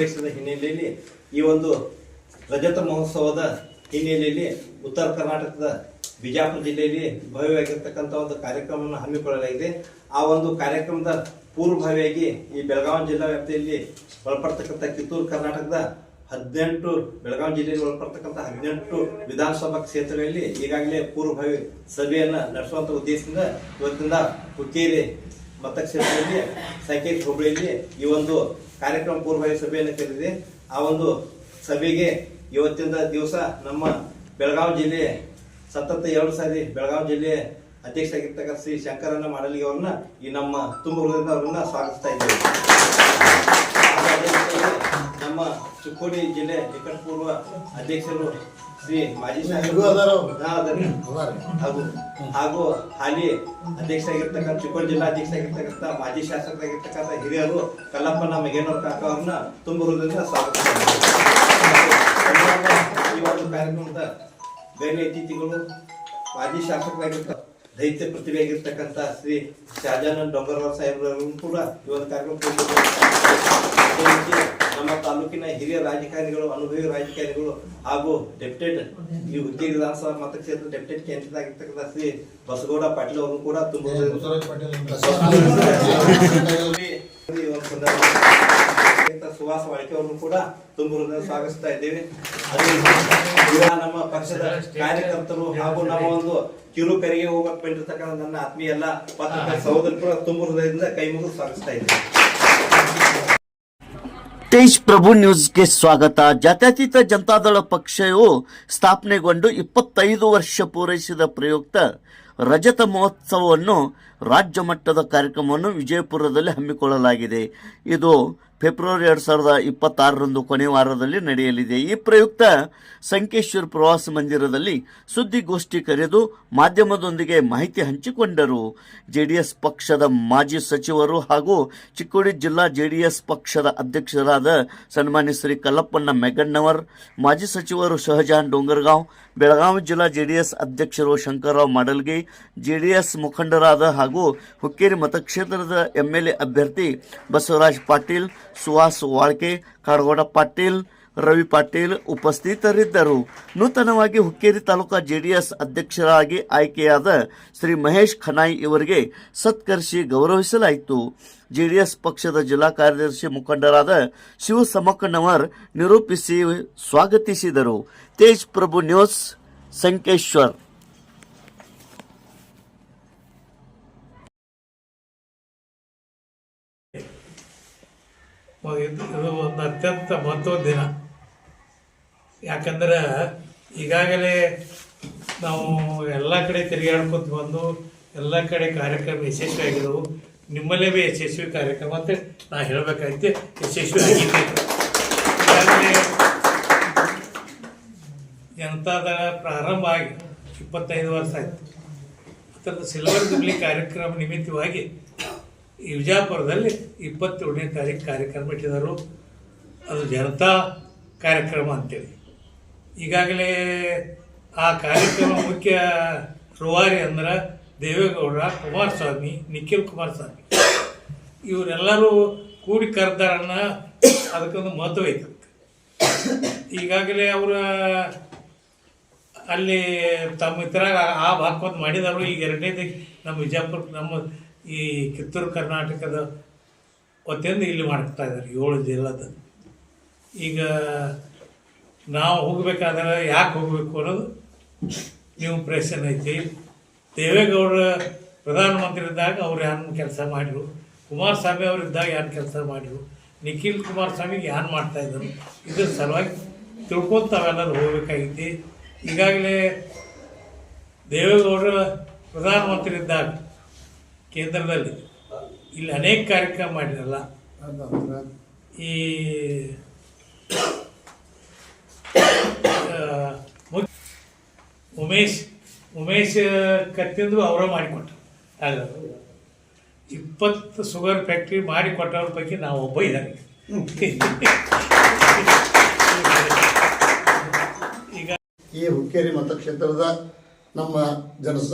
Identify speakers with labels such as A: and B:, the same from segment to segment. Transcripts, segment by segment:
A: ಪೂರೈಸಿದ ಹಿನ್ನೆಲೆಯಲ್ಲಿ ಈ ಒಂದು ರಜತ ಮಹೋತ್ಸವದ ಹಿನ್ನೆಲೆಯಲ್ಲಿ ಉತ್ತರ ಕರ್ನಾಟಕದ ಬಿಜಾಪುರ ಜಿಲ್ಲೆಯಲ್ಲಿ ಭವ್ಯವಾಗಿರ್ತಕ್ಕಂಥ ಒಂದು ಕಾರ್ಯಕ್ರಮವನ್ನು ಹಮ್ಮಿಕೊಳ್ಳಲಾಗಿದೆ. ಆ ಒಂದು ಕಾರ್ಯಕ್ರಮದ ಪೂರ್ವಭಾವಿಯಾಗಿ ಈ ಬೆಳಗಾವಿ ಜಿಲ್ಲಾ ವ್ಯಾಪ್ತಿಯಲ್ಲಿ ಒಳಪಡ್ತಕ್ಕಂಥ ಕಿತ್ತೂರು ಕರ್ನಾಟಕದ 18 ಬೆಳಗಾವಿ ಜಿಲ್ಲೆಯಲ್ಲಿ ಒಳಪಡ್ತಕ್ಕಂಥ 18 ವಿಧಾನಸಭಾ ಕ್ಷೇತ್ರಗಳಲ್ಲಿ ಈಗಾಗಲೇ ಪೂರ್ವಭಾವಿ ಸಭೆಯನ್ನ ನಡೆಸುವಂತ ಉದ್ದೇಶದಿಂದ ಇವತ್ತಿಂದ ಹುಕ್ಕೇರಿ ಮತಕ್ಷೇತ್ರದಲ್ಲಿ ಸೈಕೇರಿ ಹೋಬಳಿಯಲ್ಲಿ ಈ ಒಂದು ಕಾರ್ಯಕ್ರಮ ಪೂರ್ವಭಾವಿ ಸಭೆಯನ್ನು ಕರೆದಿದೆ. ಆ ಒಂದು ಸಭೆಗೆ ಇವತ್ತಿನ ದಿವಸ ನಮ್ಮ ಬೆಳಗಾವಿ ಜಿಲ್ಲೆ ಸತತ 2 ಸಾರಿ ಬೆಳಗಾವಿ ಜಿಲ್ಲೆ ಅಧ್ಯಕ್ಷರಾಗಿರ್ತಕ್ಕಂಥ ಶ್ರೀ ಶಂಕರಣ್ಣ ಮಾಡಲಿಗೆ ಅವರನ್ನ ಈ ನಮ್ಮ ತುಂಬ ಹೃದಯದಿಂದ ಅವರನ್ನ ಸ್ವಾಗತಿಸ್ತಾ ಇದ್ದೇವೆ. ನಮ್ಮ ಚಿಕ್ಕೋಡಿ ಜಿಲ್ಲೆ ನಿಕಟಪೂರ್ವ ಅಧ್ಯಕ್ಷರು ಶ್ರೀ ಮಾಜಿ ಹಾಗೂ ಹಾಲಿ ಅಧ್ಯಕ್ಷರಾಗಿರ್ತಕ್ಕಂಥ ಚಿಕ್ಕೋಡಿ ಜಿಲ್ಲಾ ಅಧ್ಯಕ್ಷರಾಗಿರ್ತಕ್ಕಂಥ ಮಾಜಿ ಶಾಸಕರಾಗಿರ್ತಕ್ಕಂಥ ಹಿರಿಯರು ಕಲ್ಲಪ್ಪನ ಮೆಗೇನವ್ರ ಕಾಕ ಅವ್ರನ್ನ ತುಂಬ ಹೃದಯದಿಂದ ಸ್ವಾಗತಿಸ್ತಾ ಈ ಒಂದು ಕಾರ್ಯಕ್ರಮದ ಬೇರೆ ಅತಿಥಿಗಳು ಮಾಜಿ ಶಾಸಕರಾಗಿರ್ತ ದೈತ್ಯ ಪ್ರತಿಭೆಯಾಗಿರ್ತಕ್ಕಂಥ ಶ್ರೀ ಶಹಜಾನಂದ್ ಡೊಂಗರ್ವಾಲ್ ಸಾಹೇಬ್ರವರು ಕೂಡ ಈ ಒಂದು ಕಾರ್ಯಕ್ರಮ ನಮ್ಮ ತಾಲೂಕಿನ ಹಿರಿಯ ರಾಜಕಾರಣಿಗಳು, ಅನುಭವಿ ರಾಜಕಾರಣಿಗಳು ಹಾಗೂ ಡೆಪ್ಯೂಟೆಡ್ ಈ ಹುಕ್ಕೇರಿ ವಿಧಾನಸಭಾ ಮತಕ್ಷೇತ್ರ ಡೆಪ್ಯೂಟೆಡ್ ಕ್ಯಾಂಡಿಡೇಟ್ ಆಗಿರ್ತಕ್ಕಂಥ ಶ್ರೀ ಬಸಗೌಡ ಪಾಟೀಲ್ ಅವರು ಕೂಡ ತುಂಬ ಸುಹಾಸ್ ವಾಳ್ಕೆ ಅವರನ್ನು ಕೂಡ ತುಂಬ ಸ್ವಾಗತಿಸ್ತಾ ಇದ್ದೇವೆ. ನಮ್ಮ ಪಕ್ಷದ ಕಾರ್ಯಕರ್ತರು ಹಾಗೂ ನಮ್ಮ ಒಂದು ಕಿರುಕರಿಗೆ ಹೋಗಕ್ಕೆ ಬಂದಿರತಕ್ಕಂಥ ನನ್ನ ಆತ್ಮೀಯ ಎಲ್ಲ ಪತ್ರಕರ್ತರ ಸಹೋದರರು ಕೂಡ ತುಂಬ ಹೃದಯದಿಂದ ಕೈ ಮುಗಿದು ಸ್ವಾಗತಿಸ್ತಾ ಇದ್ದೇವೆ.
B: ತೇಜ್ ಪ್ರಭು ನ್ಯೂಸ್ಗೆ ಸ್ವಾಗತ. ಜಾತ್ಯತೀತ ಜನತಾದಳ ಪಕ್ಷವು ಸ್ಥಾಪನೆಗೊಂಡು 25 ವರ್ಷ ಪೂರೈಸಿದ ಪ್ರಯುಕ್ತ ರಜತ ಮಹೋತ್ಸವವನ್ನು ರಾಜ್ಯ ಮಟ್ಟದ ಕಾರ್ಯಕ್ರಮವನ್ನು ವಿಜಯಪುರದಲ್ಲಿ ಹಮ್ಮಿಕೊಳ್ಳಲಾಗಿದೆ. ಇದು ಫೆಬ್ರವರಿ 2026ರಂದು ಕೊನೆಯ ವಾರದಲ್ಲಿ ನಡೆಯಲಿದೆ. ಈ ಪ್ರಯುಕ್ತ ಸಂಕೇಶ್ವರ ಪ್ರವಾಸ ಮಂದಿರದಲ್ಲಿ ಸುದ್ದಿಗೋಷ್ಠಿ ಕರೆದು ಮಾಧ್ಯಮದೊಂದಿಗೆ ಮಾಹಿತಿ ಹಂಚಿಕೊಂಡರು. ಜೆಡಿಎಸ್ ಪಕ್ಷದ ಮಾಜಿ ಸಚಿವರು ಹಾಗೂ ಚಿಕ್ಕೋಡಿ ಜಿಲ್ಲಾ ಜೆಡಿಎಸ್ ಪಕ್ಷದ ಅಧ್ಯಕ್ಷರಾದ ಸನ್ಮಾನ್ಯ ಶ್ರೀ ಕಲ್ಲಪ್ಪಣ್ಣ ಮೆಗಣ್ಣವರ್, ಮಾಜಿ ಸಚಿವರು ಶಹಜಾನ್ ಡೋಂಗರ್ಗಾಂವ್, ಬೆಳಗಾವಿ ಜಿಲ್ಲಾ ಜೆಡಿಎಸ್ ಅಧ್ಯಕ್ಷರು ಶಂಕರರಾವ್ ಮಾಡಲ್ಗಿ, ಜೆಡಿಎಸ್ ಮುಖಂಡರಾದ ಹಾಗೂ ಹುಕ್ಕೇರಿ ಮತಕ್ಷೇತ್ರದ ಎಂಎಲ್ಎ ಅಭ್ಯರ್ಥಿ ಬಸವರಾಜ್ ಪಾಟೀಲ್, ಸುಹಾಸ್ ವಾಳ್ಕೆ, ಕಾಡಗೌಡ ಪಾಟೀಲ್, ರವಿ ಪಾಟೀಲ್ ಉಪಸ್ಥಿತರಿದ್ದರು. ನೂತನವಾಗಿ ಹುಕ್ಕೇರಿ ತಾಲೂಕಾ ಜೆಡಿಎಸ್ ಅಧ್ಯಕ್ಷರಾಗಿ ಆಯ್ಕೆಯಾದ ಶ್ರೀ ಮಹೇಶ್ ಖನಾಯಿ ಇವರಿಗೆ ಸತ್ಕರಿಸಿ ಗೌರವಿಸಲಾಯಿತು. ಜೆಡಿಎಸ್ ಪಕ್ಷದ ಜಿಲ್ಲಾ ಕಾರ್ಯದರ್ಶಿ ಮುಖಂಡರಾದ ಶಿವಸಮಕ್ಕನವರ್ ನಿರೂಪಿಸಿ ಸ್ವಾಗತಿಸಿದರು. ತೇಜ್ ಪ್ರಭು ನ್ಯೂಸ್, ಸಂಕೇಶ್ವರ್.
C: ಇದು ಒಂದು ಅತ್ಯಂತ ಮಹತ್ವದ ದಿನ. ಯಾಕಂದ್ರೆ ಈಗಾಗಲೇ ನಾವು ಎಲ್ಲ ಕಡೆ ತಿರುಗಾಡ್ಕೊತ ಬಂದು ಎಲ್ಲ ಕಡೆ ಕಾರ್ಯಕ್ರಮ ಯಶಸ್ವಿಯಾಗಿದ್ದವು. ನಿಮ್ಮಲ್ಲೇ ಭೀ ಯಶಸ್ವಿ ಕಾರ್ಯಕ್ರಮ ಅಂತ ನಾ ಹೇಳಬೇಕಾಯ್ತು, ಯಶಸ್ವಿ ಆಗಿದೆ. ಈಗಾಗಲೇ ಜನತಾದಳ ಪ್ರಾರಂಭ ಆಗಿ 25 ವರ್ಷ ಆಯಿತು. ಅದರ ಸಿಲ್ವರ್ ಜೂಬ್ಲಿ ಕಾರ್ಯಕ್ರಮ ನಿಮಿತ್ತವಾಗಿ ಈ ವಿಜಯಪುರದಲ್ಲಿ 27ನೇ ತಾರೀಕು ಕಾರ್ಯಕ್ರಮ ಇಟ್ಟಿದ್ದರು. ಅದು ಜನತಾ ಕಾರ್ಯಕ್ರಮ ಅಂತೇಳಿ. ಈಗಾಗಲೇ ಆ ಕಾರ್ಯಕ್ರಮ ಮುಖ್ಯ ರೂವಾರಿ ಅಂದ್ರೆ ದೇವೇಗೌಡ, ಕುಮಾರಸ್ವಾಮಿ, ನಿಖಿಲ್ ಕುಮಾರಸ್ವಾಮಿ ಇವರೆಲ್ಲರೂ ಕೂಡಿ ಕರೆದಾರನ್ನ ಅದಕ್ಕೊಂದು ಮಹತ್ವ ಐತಂತೆ. ಈಗಾಗಲೇ ಅವರ ಅಲ್ಲಿ ತಮ್ಮ ಇತರಾಗ ಆ ಭಾಗವನ್ನು ಮಾಡಿದರು. ಈಗ 2ನೇದಾಗಿ ನಮ್ಮ ವಿಜಯಪುರ, ನಮ್ಮ ಈ ಕಿತ್ತೂರು ಕರ್ನಾಟಕದ ವತಿಯಿಂದ ಇಲ್ಲಿ ಮಾಡ್ತಾ ಇದ್ದಾರೆ 7 ಜಿಲ್ಲಾದ. ಈಗ ನಾವು ಹೋಗ್ಬೇಕಾದ್ರೆ ಯಾಕೆ ಹೋಗಬೇಕು ಅನ್ನೋದು ನೀವು ಪ್ರಶ್ನೆ ಐತಿ. ದೇವೇಗೌಡರ ಪ್ರಧಾನಮಂತ್ರಿ ಇದ್ದಾಗ ಅವ್ರು ಏನು ಕೆಲಸ ಮಾಡಿರು, ಕುಮಾರಸ್ವಾಮಿ ಅವರಿದ್ದಾಗ ಏನು ಕೆಲಸ ಮಾಡಿರು, ನಿಖಿಲ್ ಕುಮಾರಸ್ವಾಮಿಗೆ ಏನು ಮಾಡ್ತಾಯಿದ್ರು, ಇದ್ರ ಸಲುವಾಗಿ ತಿಳ್ಕೊಂತ ತಾವೆಲ್ಲರೂ ಹೋಗ್ಬೇಕಾಗೈತಿ. ಈಗಾಗಲೇ ದೇವೇಗೌಡರ ಪ್ರಧಾನಮಂತ್ರಿ ಇದ್ದಾಗ ಕೇಂದ್ರದಲ್ಲಿ ಇಲ್ಲಿ ಅನೇಕ ಕಾರ್ಯಕ್ರಮ ಮಾಡಿರಲ್ಲ. ಈ ಉಮೇಶ್ ಕತ್ತಿಂದು ಅವರ ಮಾಡಿಕೊಟ್ರು. ಆಗ 20 ಶುಗರ್ ಫ್ಯಾಕ್ಟ್ರಿ ಮಾಡಿಕೊಟ್ಟವ್ರ ಪೈಕಿ ನಾವು ಒಬ್ಬ ಇದ್ದಾನೆ. ಈಗ
D: ಈ ಹುಕ್ಕೇರಿ ಮತಕ್ಷೇತ್ರದ ನಮ್ಮ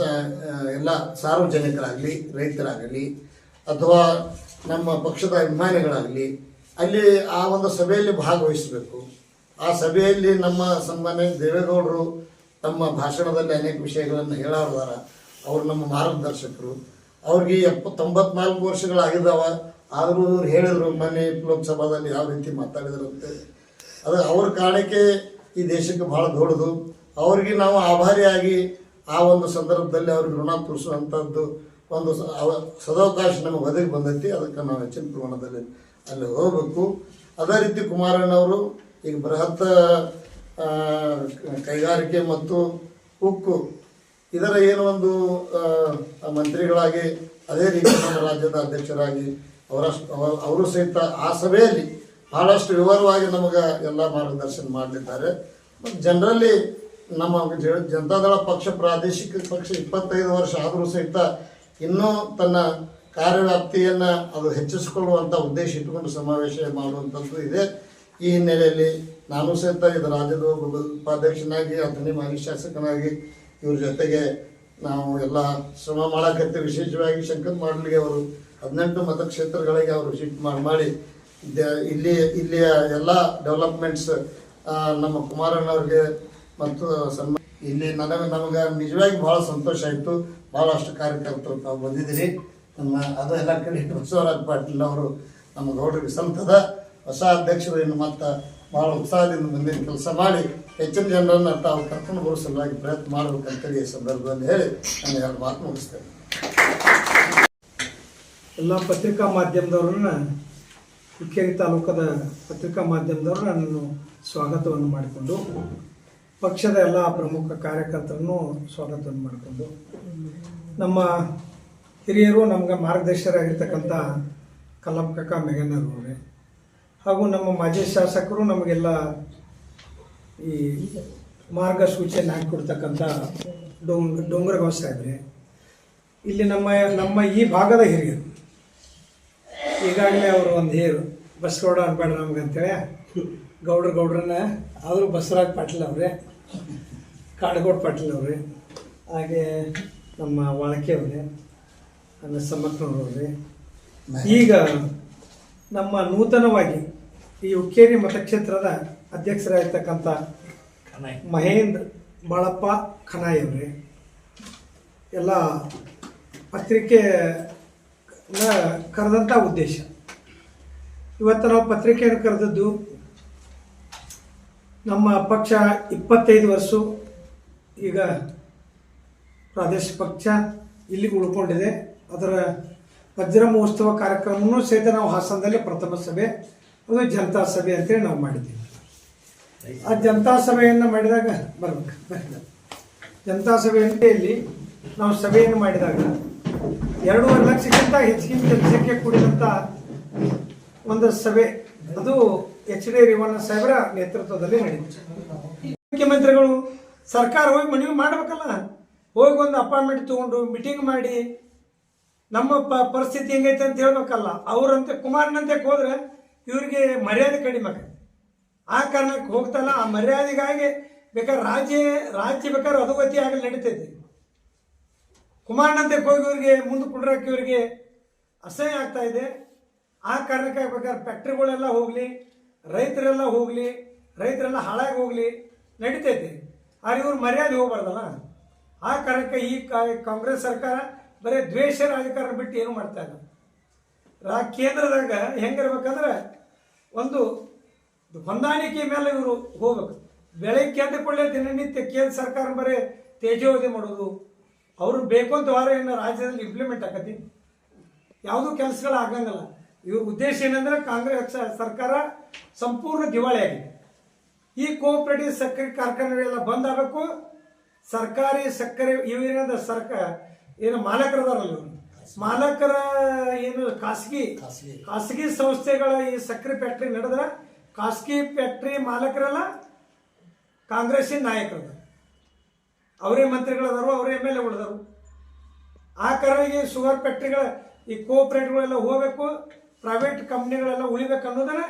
D: ಎಲ್ಲ ಸಾರ್ವಜನಿಕರಾಗಲಿ, ರೈತರಾಗಲಿ ಅಥವಾ ನಮ್ಮ ಪಕ್ಷದ ಅಭಿಮಾನಿಗಳಾಗಲಿ ಅಲ್ಲಿ ಆ ಒಂದು ಸಭೆಯಲ್ಲಿ ಭಾಗವಹಿಸಬೇಕು. ಆ ಸಭೆಯಲ್ಲಿ ನಮ್ಮ ಸನ್ಮಾನ್ಯ ದೇವೇಗೌಡರು ತಮ್ಮ ಭಾಷಣದಲ್ಲಿ ಅನೇಕ ವಿಷಯಗಳನ್ನು ಹೇಳಾರ್ದಾರ. ಅವರು ನಮ್ಮ ಮಾರ್ಗದರ್ಶಕರು. ಅವ್ರಿಗೆ 94 ವರ್ಷಗಳಾಗಿದ್ದಾವ. ಆದರೂ ಅವ್ರು ಹೇಳಿದರು ಮೊನ್ನೆ ಲೋಕಸಭಾದಲ್ಲಿ ಯಾವ ರೀತಿ ಮಾತಾಡಿದ್ರಂತೆ. ಅದು ಅವ್ರ ಕಾರಣಕ್ಕೆ ಈ ದೇಶಕ್ಕೆ ಭಾಳ ದೊಡ್ಡದು. ಅವ್ರಿಗೆ ನಾವು ಆಭಾರಿಯಾಗಿ ಆ ಒಂದು ಸಂದರ್ಭದಲ್ಲಿ ಅವ್ರಿಗೆ ಋಣ ತೋರಿಸುವಂಥದ್ದು ಒಂದು ಸದಾವಕಾಶ ನಮಗೆ ಒದಗಿ ಬಂದೈತಿ. ಅದಕ್ಕೆ ನಾವು ಹೆಚ್ಚಿನ ಪ್ರಮಾಣದಲ್ಲಿ ಅಲ್ಲಿ ಹೋಗಬೇಕು. ಅದೇ ರೀತಿ ಕುಮಾರಣ್ಣವರು ಈಗ ಬೃಹತ್ ಕೈಗಾರಿಕೆ ಮತ್ತು ಉಕ್ಕು ಇದರ ಏನು ಒಂದು ಮಂತ್ರಿಗಳಾಗಿ, ಅದೇ ರೀತಿ ನಮ್ಮ ರಾಜ್ಯದ ಅಧ್ಯಕ್ಷರಾಗಿ ಅವರು ಸಹಿತ ಆ ಸಭೆಯಲ್ಲಿ ಭಾಳಷ್ಟು ವಿವರವಾಗಿ ನಮಗೆ ಎಲ್ಲ ಮಾರ್ಗದರ್ಶನ ಮಾಡಲಿದ್ದಾರೆ. ಮತ್ತು ಜನರಲ್ಲಿ ನಮ್ಮ ಜನತಾದಳ ಪಕ್ಷ ಪ್ರಾದೇಶಿಕ ಪಕ್ಷ 25 ವರ್ಷ ಆದರೂ ಸಹಿತ ಇನ್ನೂ ತನ್ನ ಕಾರ್ಯವ್ಯಾಪ್ತಿಯನ್ನು ಅದು ಹೆಚ್ಚಿಸಿಕೊಳ್ಳುವಂಥ ಉದ್ದೇಶ ಇಟ್ಟುಕೊಂಡು ಸಮಾವೇಶ ಮಾಡುವಂಥದ್ದು ಇದೆ. ಈ ಹಿನ್ನೆಲೆಯಲ್ಲಿ ನಾನು ಸಹಿತ ಇದು ರಾಜ್ಯದ ಉಪಾಧ್ಯಕ್ಷನಾಗಿ ಅಥಣಿ ಮಾಜಿ ಶಾಸಕನಾಗಿ ಇವ್ರ ಜೊತೆಗೆ ನಾವು ಎಲ್ಲ ಶ್ರಮ ಮಾಡಕತ್ತೀವಿ. ವಿಶೇಷವಾಗಿ ಶಂಕರ್ ಮಾಡಲಿಗೆ ಅವರು 18 ಮತಕ್ಷೇತ್ರಗಳಿಗೆ ಅವರು ಶಿಫ್ಟ್ ಮಾಡಿ ಇಲ್ಲಿಯ ಎಲ್ಲ ಡೆವಲಪ್ಮೆಂಟ್ಸ್ ನಮ್ಮ ಕುಮಾರಣ್ಣವ್ರಿಗೆ ಮತ್ತು ಇಲ್ಲಿ ನಮಗೆ ನಿಜವಾಗಿ ಭಾಳ ಸಂತೋಷ ಆಯಿತು. ಭಾಳಷ್ಟು ಕಾರ್ಯಕರ್ತರು ತಾವು ಬಂದಿದ್ದೀರಿ. ನಮ್ಮ ಅದು ಎಲ್ಲ ಕಡೆ ಬಸವರಾಜ್ ಪಾಟೀಲ್ ಅವರು ನಮ್ಮ ಗೌಡರಿಗೆ ಸಂತದ ಹೊಸ ಅಧ್ಯಕ್ಷರು ಇನ್ನು ಮತ್ತು ಭಾಳ ಉತ್ಸಾಹದಿಂದ ಮುಂದಿನ ಕೆಲಸ ಮಾಡಿ ಹೆಚ್ಚಿನ ಜನರನ್ನು ತಾವು ಕರ್ಕೊಂಡು ಬರೋ ಸಲುವಾಗಿ ಪ್ರಯತ್ನ ಮಾಡಬೇಕಂತೇಳಿ ಈ ಸಂದರ್ಭದಲ್ಲಿ ಹೇಳಿ ನಾನು 2 ಮಾತು ಮುಗಿಸ್ತೇನೆ.
E: ಎಲ್ಲ ಪತ್ರಿಕಾ ಮಾಧ್ಯಮದವ್ರನ್ನ, ಹುಕ್ಕೇರಿ ತಾಲೂಕದ ಪತ್ರಿಕಾ ಮಾಧ್ಯಮದವರು ನನ್ನನ್ನು ಸ್ವಾಗತವನ್ನು ಮಾಡಿಕೊಂಡು, ಪಕ್ಷದ ಎಲ್ಲ ಪ್ರಮುಖ ಕಾರ್ಯಕರ್ತರನ್ನು ಸ್ವಾಗತವನ್ನು ಮಾಡಿಕೊಂಡು, ನಮ್ಮ ಹಿರಿಯರು ನಮ್ಗೆ ಮಾರ್ಗದರ್ಶಕರಾಗಿರ್ತಕ್ಕಂಥ ಕಲ್ಲಪ್ಪ ಮೆಗನ್ನರವರೇ ಹಾಗೂ ನಮ್ಮ ಮಾಜಿ ಶಾಸಕರು ನಮಗೆಲ್ಲ ಈ ಮಾರ್ಗಸೂಚಿಯನ್ನು ಹಾಕಿಕೊಡ್ತಕ್ಕಂಥ ಡೋಂಗರಗಾಂವ್ ಸಾಹೇಬ್ರೆ, ಇಲ್ಲಿ ನಮ್ಮ ಈ ಭಾಗದ ಹಿರಿಯರು ಈಗಾಗಲೇ ಅವರು ಒಂದು ಹೇರು ಬಸಗೌಡ ಅನ್ಬೇಡ ನಮ್ಗೆ ಅಂತೇಳಿ ಗೌಡ್ರನ್ನ ಆದರೂ ಬಸವರಾಜ್ ಪಾಟೀಲ್ ಅವರೇ, ಕಾಡಗೌಡ ಪಾಟೀಲ್ ಅವರೇ, ಹಾಗೆ ನಮ್ಮ ವಾಳಕೆ ಅವರೇ, ಆಮೇಲೆ ಸಮ್ಮಕ್ಕನವ್ರವ್ರೆ. ಈಗ ನಮ್ಮ ನೂತನವಾಗಿ ಈ ಹುಕ್ಕೇರಿ ಮತಕ್ಷೇತ್ರದ ಅಧ್ಯಕ್ಷರಾಗಿರ್ತಕ್ಕಂಥ ಮಹೇಂದ್ರ ಬಾಳಪ್ಪ ಖನಾಯಿ ಅವರೇ, ಎಲ್ಲ ಪತ್ರಿಕೆ ಕರೆದಂಥ ಉದ್ದೇಶ ಇವತ್ತು ನಾವು ಪತ್ರಿಕೆಯನ್ನು ಕರೆದದ್ದು ನಮ್ಮ ಪಕ್ಷ 25 ವರ್ಷ ಈಗ ಪ್ರಾದೇಶಿಕ ಪಕ್ಷ ಇಲ್ಲಿಗೆ ಉಳ್ಕೊಂಡಿದೆ. ಅದರ ವಜ್ರ ಮಹೋತ್ಸವ ಕಾರ್ಯಕ್ರಮವೂ ಸಹಿತ ನಾವು ಹಾಸನದಲ್ಲಿ ಪ್ರಥಮ ಸಭೆ, ಅದು ಜನತಾ ಸಭೆ ಅಂತೇಳಿ ನಾವು ಮಾಡಿದ್ದೀವಿ. ಆ ಜನತಾ ಸಭೆಯನ್ನು ಮಾಡಿದಾಗ ಜನತಾ ಸಭೆಯಲ್ಲಿ ನಾವು ಸಭೆಯನ್ನು ಮಾಡಿದಾಗ 2.5 ಲಕ್ಷಕ್ಕಿಂತ ಹೆಚ್ಚಿನ ಜನಸಂಖ್ಯೆ ಕೂಡಿದಂಥ ಒಂದು ಸಭೆ, ಅದು HD ರೇವಣ್ಣ ಸಾಹೇಬರ ನೇತೃತ್ವದಲ್ಲಿ ನಡೆಯಿತು. ಮುಖ್ಯಮಂತ್ರಿಗಳು ಸರ್ಕಾರ ಹೋಗಿ ಮನವಿ ಮಾಡಬೇಕಲ್ಲ, ಹೋಗಿ ಒಂದು ಅಪಾಯಿಂಟ್ಮೆಂಟ್ ತೊಗೊಂಡು ಮೀಟಿಂಗ್ ಮಾಡಿ ನಮ್ಮ ಪರಿಸ್ಥಿತಿ ಹೆಂಗೈತೆ ಅಂತ ಹೇಳ್ಬೇಕಲ್ಲ. ಅವರಂತೆ ಕುಮಾರನಂತೆ ಹೋದ್ರೆ ಇವರಿಗೆ ಮರ್ಯಾದೆ ಕಡಿಮೆ ಆಗತ್ತೆ. ಆ ಕಾರಣಕ್ಕೆ ಹೋಗ್ತಲ್ಲ, ಆ ಮರ್ಯಾದೆಗಾಗಿ ಬೇಕಾದ್ರೆ ರಾಜ್ಯ ಬೇಕಾದ್ರೆ ಅಧೋಗತಿ ಆಗಲಿ ನಡೀತೈತಿ. ಕುಮಾರನಂತೆ ಹೋಗಿ ಇವರಿಗೆ ಮುಂದೆ ಕುಡ್ರಕ್ಕೆ ಇವರಿಗೆ ಅಸಹ್ಯ ಆಗ್ತಾ ಇದೆ. ಆ ಕಾರಣಕ್ಕೆ ಬೇಕಾದ್ರೆ ಫ್ಯಾಕ್ಟ್ರಿಗಳೆಲ್ಲ ಹೋಗಲಿ, ರೈತರೆಲ್ಲ ಹೋಗಲಿ, ರೈತರೆಲ್ಲ ಹಾಳಾಗಿ ಹೋಗಲಿ ನಡೀತೈತಿ. ಆದ್ರೆ ಇವ್ರು ಮರ್ಯಾದೆ ಹೋಗ್ಬಾರ್ದಲ್ಲ. ಆ ಕಾರಣಕ್ಕೆ ಈ ಕಾಂಗ್ರೆಸ್ ಸರ್ಕಾರ ಬರೀ ದ್ವೇಷ ರಾಜಕಾರಣ ಬಿಟ್ಟು ಏನು ಮಾಡ್ತಾ ಇಲ್ಲ. ಕೇಂದ್ರದಾಗ ಹೆಂಗಿರ್ಬೇಕಂದ್ರೆ ಒಂದು ಹೊಂದಾಣಿಕೆ ಮೇಲೆ ಇವರು ಹೋಗ್ಬೇಕು. ಬೆಳಗ್ಗೆ ಎದ್ದ ಕೂಡಲೇ ದಿನನಿತ್ಯ ಕೇಂದ್ರ ಸರ್ಕಾರ ಬರೀ ತೇಜೋವಧಿ ಮಾಡೋದು, ಅವರು ಬೇಕು ಅಂತ ವಾರ ಏನು ರಾಜ್ಯದಲ್ಲಿ ಇಂಪ್ಲಿಮೆಂಟ್ ಆಕತಿ, ಯಾವುದೂ ಕೆಲಸಗಳು ಆಗಂಗಿಲ್ಲ. ಇವ್ರ ಉದ್ದೇಶ ಏನಂದ್ರೆ ಕಾಂಗ್ರೆಸ್ ಸರ್ಕಾರ ಸಂಪೂರ್ಣ ದಿವಾಳಿ ಆಗಿದೆ. ಈ ಕೋಆಪರೇಟಿವ್ ಸಕ್ಕರೆ ಕಾರ್ಖಾನೆಗಳೆಲ್ಲ ಬಂದ್ ಆಗಬೇಕು. ಸರ್ಕಾರಿ ಸಕ್ಕರೆ ಇವೇನಾದ ಏನು ಮಾಲಕರದಾರಲ್ಲ, ಮಾಲಕರ ಏನು ಖಾಸಗಿ ಸಂಸ್ಥೆಗಳ ಈ ಸಕ್ಕರೆ ಫ್ಯಾಕ್ಟ್ರಿ ನಡೆದ್ರೆ ಖಾಸಗಿ ಫ್ಯಾಕ್ಟ್ರಿ ಮಾಲಕರೆಲ್ಲ ಕಾಂಗ್ರೆಸ್ಸಿನ ನಾಯಕರದ, ಅವರೇ ಮಂತ್ರಿಗಳದಾರು, ಅವರೇ MLA ಉಳಿದರು. ಆ ಕಾರಣಕ್ಕೆ ಶುಗರ್ ಫ್ಯಾಕ್ಟ್ರಿಗಳ ಈ ಕೋಆಪರೇಟಿವ್ಗಳೆಲ್ಲ ಹೋಗಬೇಕು, ಪ್ರೈವೇಟ್ ಕಂಪ್ನಿಗಳೆಲ್ಲ ಉಳಿಬೇಕು ಅನ್ನೋದನ್ನ